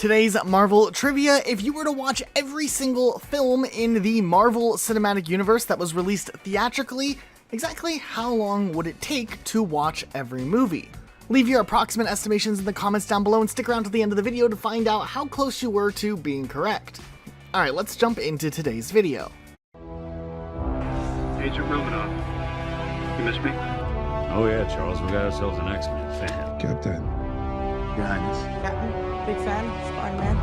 Today's Marvel trivia: if you were to watch every single film in the Marvel Cinematic Universe that was released theatrically, exactly how long would it take to watch every movie? Leave your approximate estimations in the comments down below and stick around to the end of the video to find out how close you were to being correct. Alright, let's jump into today's video. Agent Romanoff, you miss me? Oh yeah, Charles, we got ourselves an X-Men fan. Captain. Your Highness. Captain, big fan, Spider-Man.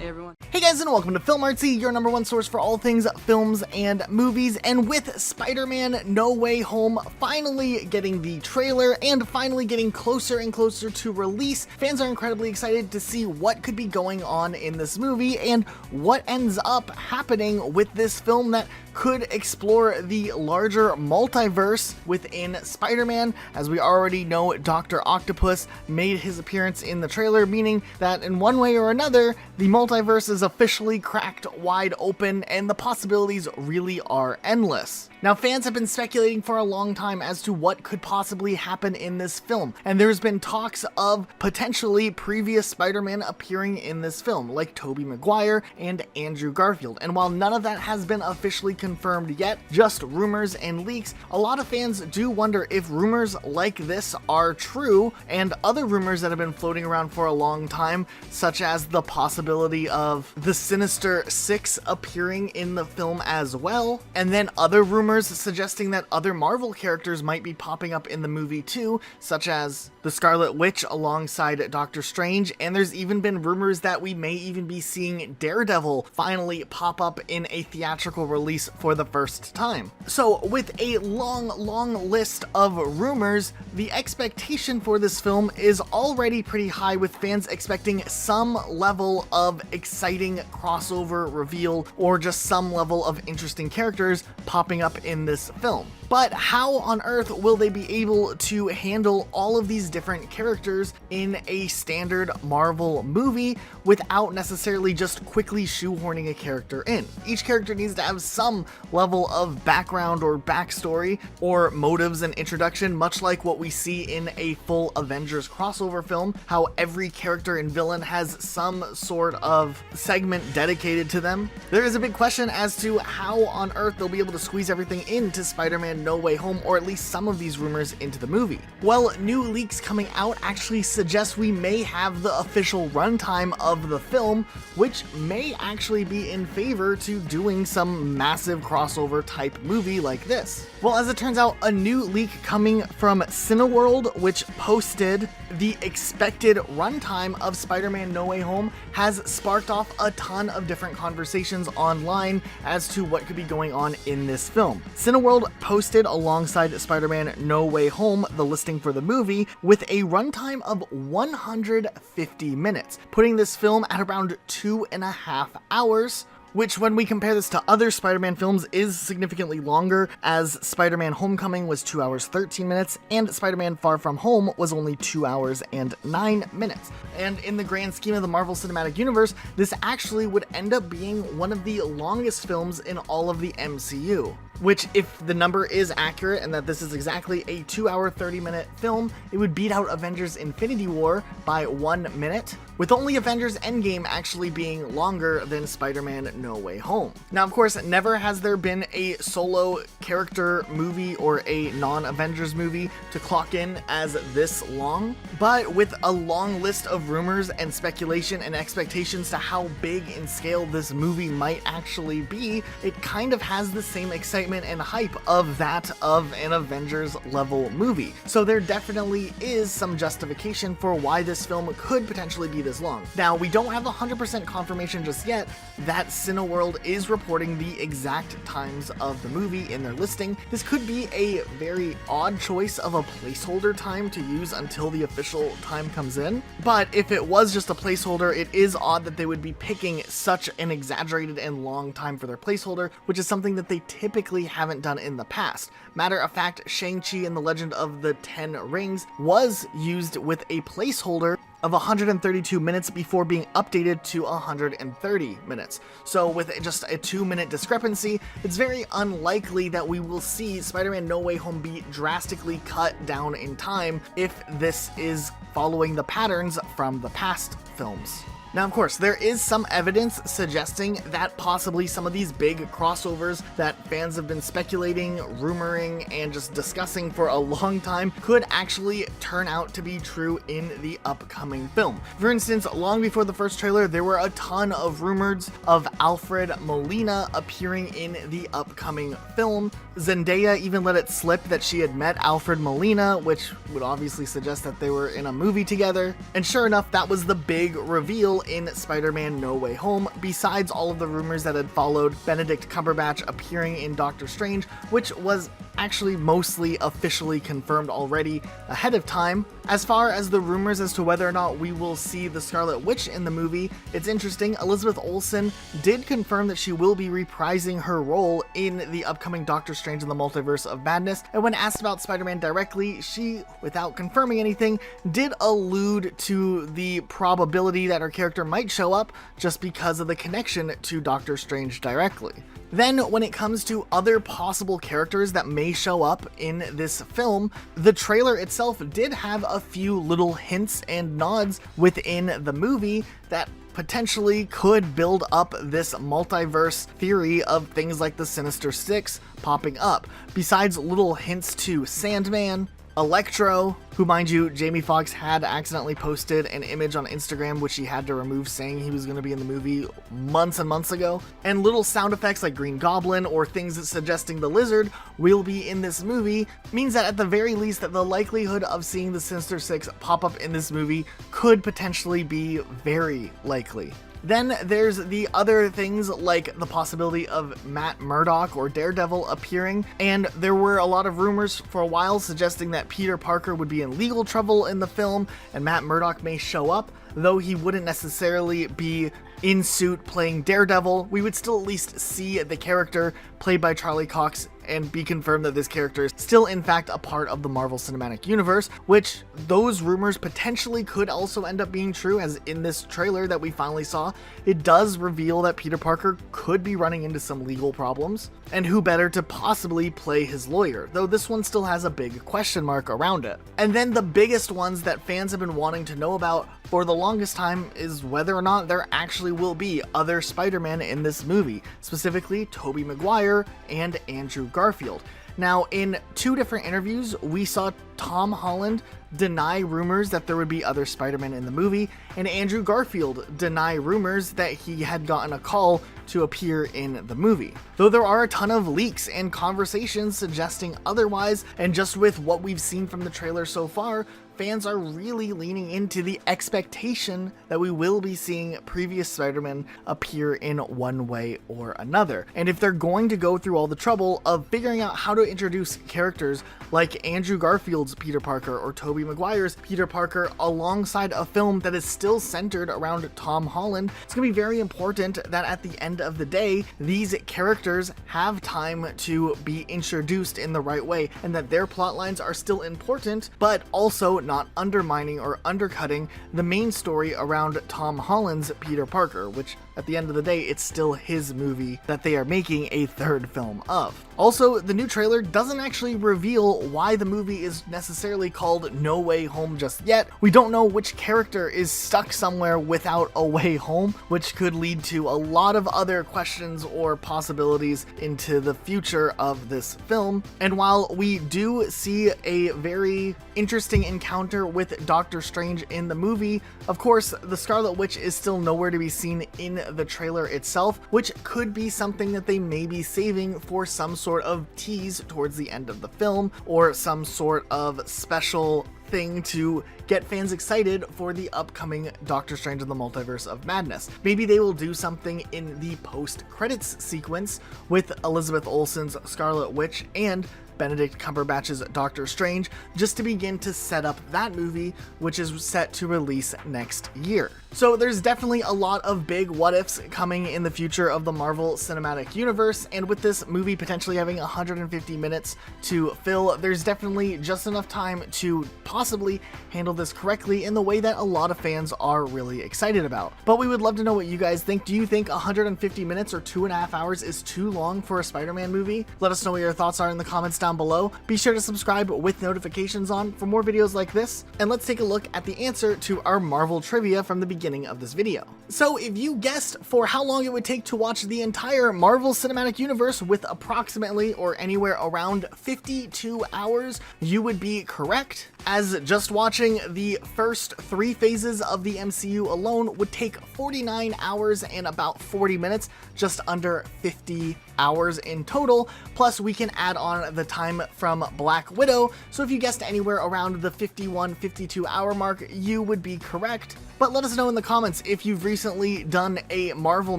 Hey everyone. Hey guys, and welcome to 𝗪𝗏𝗃𝗀𝗃𝗀, your number one source for all things films and movies. And with Spider-Man No Way Home finally getting the trailer and finally getting closer and closer to release, fans are incredibly excited to see what could be going on in this movie and what ends up happening with this film that could explore the larger multiverse within Spider-Man. As we already know, Dr. Octopus made his appearance in the trailer, meaning that in one way or another, the multiverse is officially cracked wide open and the possibilities really are endless. Now, fans have been speculating for a long time as to what could possibly happen in this film, and there's been talks of potentially previous Spider-Man appearing in this film, like Tobey Maguire and Andrew Garfield. And while none of that has been officially confirmed yet, just rumors and leaks, a lot of fans do wonder if rumors like this are true, and other rumors that have been floating around for a long time, such as the possibility of the Sinister Six appearing in the film as well, and then other rumors suggesting that other Marvel characters might be popping up in the movie too, such as the Scarlet Witch alongside Doctor Strange, and there's even been rumors that we may even be seeing Daredevil finally pop up in a theatrical release for the first time. So with a long list of rumors, the expectation for this film is already pretty high, with fans expecting some level of exciting crossover reveal or just some level of interesting characters popping up in this film. But how on earth will they be able to handle all of these different characters in a standard Marvel movie without necessarily just quickly shoehorning a character in? Each character needs to have some level of background or backstory or motives and introduction, much like what we see in a full Avengers crossover film, how every character and villain has some sort of segment dedicated to them. There is a big question as to how on earth they'll be able to squeeze everything into Spider-Man No Way Home, or at least some of these rumors into the movie. Well, new leaks coming out actually suggest we may have the official runtime of the film, which may actually be in favor to doing some massive crossover type movie like this. Well, as it turns out, a new leak coming from Cineworld, which posted the expected runtime of Spider-Man No Way Home, has sparked off a ton of different conversations online as to what could be going on in this film. Cineworld posted alongside Spider-Man No Way Home the listing for the movie with a runtime of 150 minutes, putting this film at around 2.5 hours, which when we compare this to other Spider-Man films is significantly longer, as Spider-Man Homecoming was 2 hours 13 minutes and Spider-Man Far From Home was only 2 hours and 9 minutes. And in the grand scheme of the Marvel Cinematic Universe, this actually would end up being one of the longest films in all of the MCU. Which, if the number is accurate and that this is exactly a 2 hour 30-minute film, it would beat out Avengers Infinity War by 1 minute, with only Avengers Endgame actually being longer than Spider-Man No Way Home. Now, of course, never has there been a solo character movie or a non-Avengers movie to clock in as this long, but with a long list of rumors and speculation and expectations to how big in scale this movie might actually be, it kind of has the same excitement and hype of that of an Avengers level movie. So there definitely is some justification for why this film could potentially be this long. Now, we don't have 100% confirmation just yet that Cineworld is reporting the exact times of the movie in their listing. This could be a very odd choice of a placeholder time to use until the official time comes in. But if it was just a placeholder, it is odd that they would be picking such an exaggerated and long time for their placeholder, which is something that they typically haven't done in the past. Matter of fact, Shang-Chi and the Legend of the Ten Rings was used with a placeholder of 132 minutes before being updated to 130 minutes. So with just a 2-minute discrepancy, it's very unlikely that we will see Spider-Man No Way Home be drastically cut down in time if this is following the patterns from the past films. Now, of course, there is some evidence suggesting that possibly some of these big crossovers that fans have been speculating, rumoring, and just discussing for a long time could actually turn out to be true in the upcoming film. For instance, long before the first trailer, there were a ton of rumors of Alfred Molina appearing in the upcoming film. Zendaya even let it slip that she had met Alfred Molina, which would obviously suggest that they were in a movie together. And sure enough, that was the big reveal in Spider-Man No Way Home, besides all of the rumors that had followed Benedict Cumberbatch appearing in Doctor Strange, which was actually mostly officially confirmed already ahead of time. As far as the rumors as to whether or not we will see the Scarlet Witch in the movie, it's interesting. Elizabeth Olsen did confirm that she will be reprising her role in the upcoming Doctor Strange in the Multiverse of Madness, and when asked about Spider-Man directly, she, without confirming anything, did allude to the probability that her character might show up just because of the connection to Doctor Strange directly. Then, when it comes to other possible characters that may show up in this film, the trailer itself did have a few little hints and nods within the movie that potentially could build up this multiverse theory of things like the Sinister Six popping up. Besides little hints to Sandman, Electro, who, mind you, Jamie Foxx had accidentally posted an image on Instagram which he had to remove saying he was going to be in the movie months and months ago, and little sound effects like Green Goblin or things suggesting the Lizard will be in this movie means that at the very least that the likelihood of seeing the Sinister Six pop up in this movie could potentially be very likely. Then there's the other things like the possibility of Matt Murdock or Daredevil appearing, and there were a lot of rumors for a while suggesting that Peter Parker would be in legal trouble in the film and Matt Murdock may show up. Though he wouldn't necessarily be in suit playing Daredevil, we would still at least see the character played by Charlie Cox and be confirmed that this character is still in fact a part of the Marvel Cinematic Universe, which those rumors potentially could also end up being true, as in this trailer that we finally saw, it does reveal that Peter Parker could be running into some legal problems, and who better to possibly play his lawyer, though this one still has a big question mark around it. And then the biggest ones that fans have been wanting to know about for the longest time is whether or not there actually will be other Spider-Man in this movie, specifically Tobey Maguire and Andrew Garfield. Now, in two different interviews, we saw Tom Holland deny rumors that there would be other Spider-Man in the movie, and Andrew Garfield deny rumors that he had gotten a call to appear in the movie. Though there are a ton of leaks and conversations suggesting otherwise, and just with what we've seen from the trailer so far, fans are really leaning into the expectation that we will be seeing previous Spider-Man appear in one way or another. And if they're going to go through all the trouble of figuring out how to introduce characters like Andrew Garfield's Peter Parker or Tobey Maguire's Peter Parker alongside a film that is still centered around Tom Holland, it's going to be very important that at the end of the day, these characters have time to be introduced in the right way, and that their plot lines are still important, but also not undermining or undercutting the main story around Tom Holland's Peter Parker, which at the end of the day, it's still his movie that they are making a third film of. Also, the new trailer doesn't actually reveal why the movie is necessarily called No Way Home just yet. We don't know which character is stuck somewhere without a way home, which could lead to a lot of other questions or possibilities into the future of this film. And while we do see a very interesting encounter with Doctor Strange in the movie, of course, the Scarlet Witch is still nowhere to be seen in the trailer itself, which could be something that they may be saving for some sort of tease towards the end of the film, or some sort of special thing to get fans excited for the upcoming Doctor Strange in the Multiverse of Madness. Maybe they will do something in the post-credits sequence with Elizabeth Olsen's Scarlet Witch and Benedict Cumberbatch's Doctor Strange, just to begin to set up that movie, which is set to release next year. So there's definitely a lot of big what ifs coming in the future of the Marvel Cinematic Universe, and with this movie potentially having 150 minutes to fill, there's definitely just enough time to possibly handle this correctly in the way that a lot of fans are really excited about. But we would love to know what you guys think. Do you think 150 minutes or 2.5 hours is too long for a Spider-Man movie? Let us know what your thoughts are in the comments down below. Be sure to subscribe with notifications on for more videos like this, and let's take a look at the answer to our Marvel trivia from the beginning beginning of this video. So if you guessed for how long it would take to watch the entire Marvel Cinematic Universe with approximately or anywhere around 52 hours, you would be correct, as just watching the first 3 phases of the MCU alone would take 49 hours and about 40 minutes, just under 50 hours in total, plus we can add on the time from Black Widow, so if you guessed anywhere around the 51-52 hour mark, you would be correct. But let us know in the comments if you've recently done a Marvel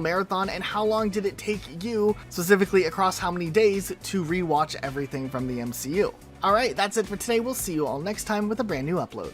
marathon and how long did it take you, specifically across how many days, to rewatch everything from the MCU. Alright, that's it for today. We'll see you all next time with a brand new upload.